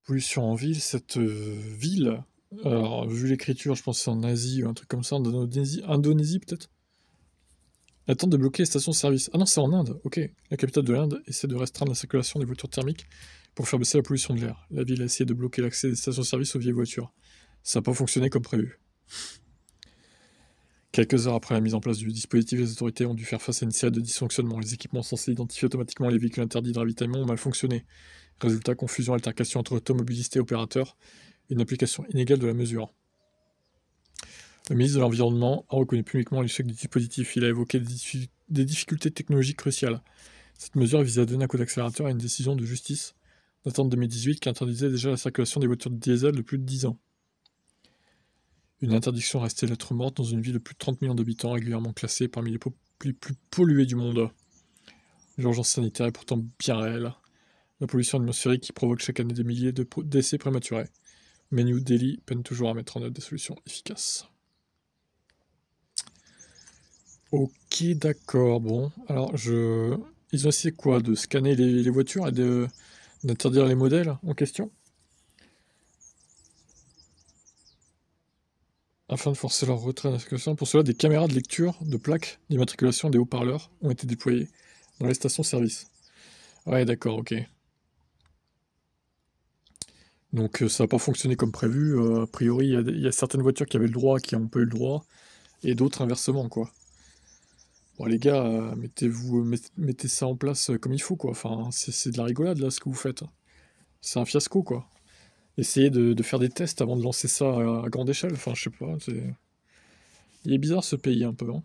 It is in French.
Pollution en ville, cette ville, alors vu l'écriture, je pense que c'est en Asie ou un truc comme ça, en Indonésie peut-être? Elle tente de bloquer les stations-service. Ah non, c'est en Inde, ok. La capitale de l'Inde essaie de restreindre la circulation des voitures thermiques pour faire baisser la pollution de l'air. La ville a essayé de bloquer l'accès des stations-service aux vieilles voitures. Ça n'a pas fonctionné comme prévu. Quelques heures après la mise en place du dispositif, les autorités ont dû faire face à une série de dysfonctionnements. Les équipements censés identifier automatiquement les véhicules interdits de ravitaillement ont mal fonctionné. Résultat, confusion, altercation entre automobilistes et opérateurs, une application inégale de la mesure. Le ministre de l'Environnement a reconnu publiquement l'échec du dispositif. Il a évoqué des difficultés technologiques cruciales. Cette mesure visait à donner un coup d'accélérateur à une décision de justice datant de 2018 qui interdisait déjà la circulation des voitures diesel de plus de 10 ans. Une interdiction restait lettre morte dans une ville de plus de 30 millions d'habitants, régulièrement classée parmi les plus polluées du monde. L'urgence sanitaire est pourtant bien réelle. La pollution atmosphérique qui provoque chaque année des milliers de décès prématurés. Mais New Delhi peine toujours à mettre en œuvre des solutions efficaces. Ok, d'accord, bon. Alors, ils ont essayé quoi? De scanner les voitures et d'interdire les modèles en question? Afin de forcer leur retrait d'immatriculation. Pour cela, des caméras de lecture de plaques d'immatriculation et des haut-parleurs ont été déployés dans les stations-service. Ouais, d'accord, ok. Donc ça n'a pas fonctionné comme prévu. A priori, il y a certaines voitures qui avaient le droit, qui n'ont pas eu le droit, et d'autres inversement, quoi. Bon, les gars, mettez ça en place comme il faut, quoi. Enfin, c'est de la rigolade, là, ce que vous faites. C'est un fiasco, quoi. Essayez de faire des tests avant de lancer ça à grande échelle. Enfin, je sais pas. Il est bizarre, ce pays, un peu, hein.